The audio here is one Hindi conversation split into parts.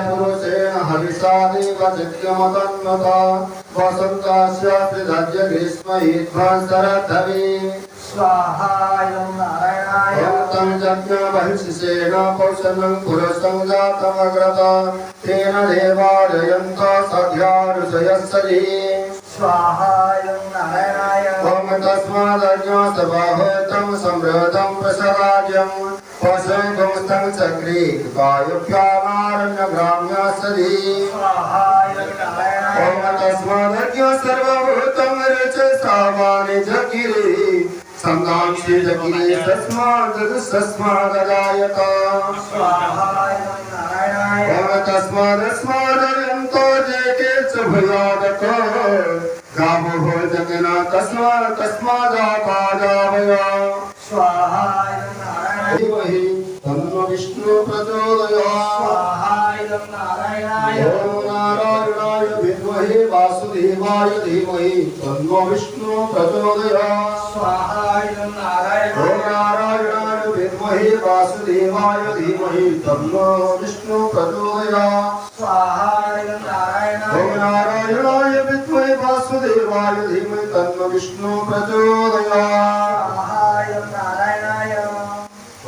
पुरुषेण हविषादेवचित्यमतन्वता वसन्तास्य त्रिधर्य ग्रीष्म ध्वंसरद्धवे स्वाहायं नारायणाय तं यज्ञ बहिषिषेण कौशलं पुरुषं जातमग्रत तेन देवार्ययन्त सद्या ऋषयस्सरि स्वाहायं नारायणाय ॐ तस्मादज्ञातबाहुतं समृद्धं प्रसराज्यं पशुगुंस्तं चक्रे वायुभ्यामारण्यग्राम्यसदि स्वाहायं नारायणाय ॐ तस्मादज्ञ सर्वभूतं रचसावानिजगिरे संगांसि जगिरे तस्मादजायत स्वाहायं नारायणाय ॐ तस्मादस्मादयन्तो जेके च भयादक गावो भोजगना तस्मादापादावय स्वाहायं नारायणाय धीमहि तन्नो विष्णु प्रचोदयात् स्वाहायं नारायणाय ॐ नारायणाय विद्महे वासुदेवाय धीमहि तन्नो विष्णु प्रचोदयात् स्वाहायं ॐ नारायणाय नारायणाय विद्महे वासुदेवाय धीमहि तन्नो विष्णु प्रचोदयात् स्वाहायं ॐ नारायणाय नारायणाय विद्महे वासुदेवाय धीमहि तन्नो विष्णु प्रचोदयात् स्वाहायं नारायणाय ॐ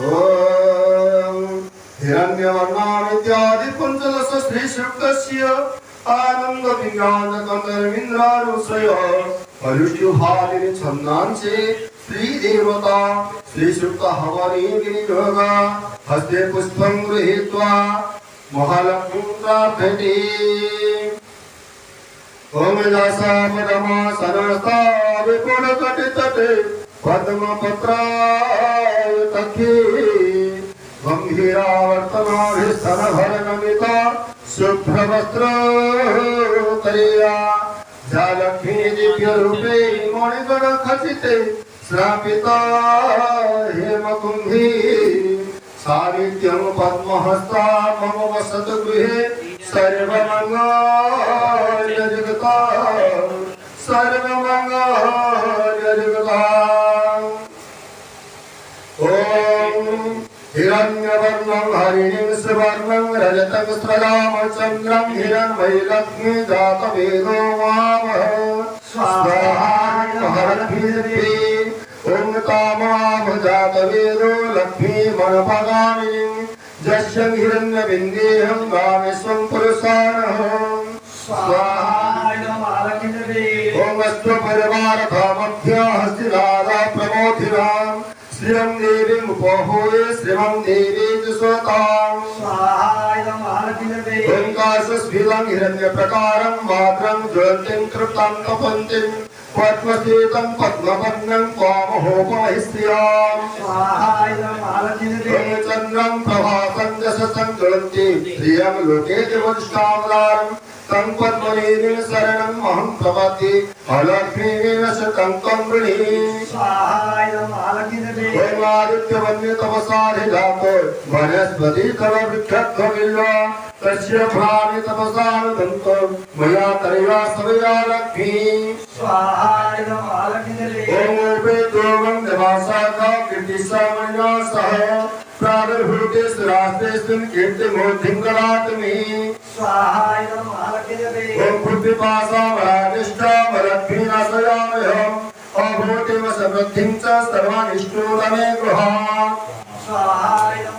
हिरण्यवर्णामित्यादि पंचदश श्रीसुक्तस्य आनंद विज्ञानकर्मिन्द्रानुश्रय अनुष्ठुभादिनि छन्दांसे श्रीदेवता श्रीसुक्त हवने विनियोग हस्ते पुष्पं गृहीत्वा महालक्ष्मीं प्रार्थयति ॐ दासापदमासनस्था विपुलकटितटे पद्मपत्राय तखे गंभीरावर्तनाभिस्तनभरनमिता शुभ्रवस्त्रोत्तरीया जालक्ष्मी दिव्यरूपे मणिगणखचिते श्रापिता हेमकुम्भी सानिध्यं पद्महस्ता मम वसतु गृहे सर्वमङ्गलजगता सर्वमङ्गलजगता ॐ हिरण्यवर्णं हरिणीं सुवर्णं रजतं स्रजामचन्द्रं हिरण्मयी लक्ष्मी जातवेदो वामः स्वाहायमहरद्भिर्भि ॐ कामाभजातवेदो लक्ष्मीमणपगामिनीं यस्य हिरण्यबिन्देहं गामेश्वं पुरुषाणः स्वाहायं महालक्ष्मी ॐ अश्वपरिवारधामभ्यः हस्तिनादा प्रमोथिनाम् श्रियं देवीं उपहूय श्रीमं देवी च स्वताम् स्वाहायं महालक्ष्मी ओंकाशस्फीलं हिरण्यप्रकारं वाद्रं ज्वलन्तीं तृप्तां तपन्तीं पद्मस्थितं पद्मवर्णं वामहोपमहिस्त्रियाम् स्वाहायं महालक्ष्मी चन्द्रं प्रभातं यशसं ज्वलन्तीं प्रियं लोके देवनिष्ठावतारम् तं पद्मनीतिं शरणम् अहं प्रपद्ये अलक्ष्मीं शतं तं वृणीमि स्वाहायं महालक्ष्मी ॐ आदित्यवन्य तपसाधिजातो वनस्पति तव वृक्षध्वमिल्वा तस्य भ्रामि तपसानुदन्तो मया तया सवया लक्ष्मी स्वाहायं महालक्ष्मी ॐ उपेतोमं देवासाखा कीर्तिसामया सह प्रादुर्भूते सुरास्तेऽस्मिन् कीर्तिमूर्तिं कलात्मि स्वाहायं महालक्ष्मी ॐ बुद्धिपासामराधिष्ठामलक्ष्मीनाशयामहम् अभूतिमसमृद्धिं च सर्वानिष्टोदमे गृहात् स्वाहायं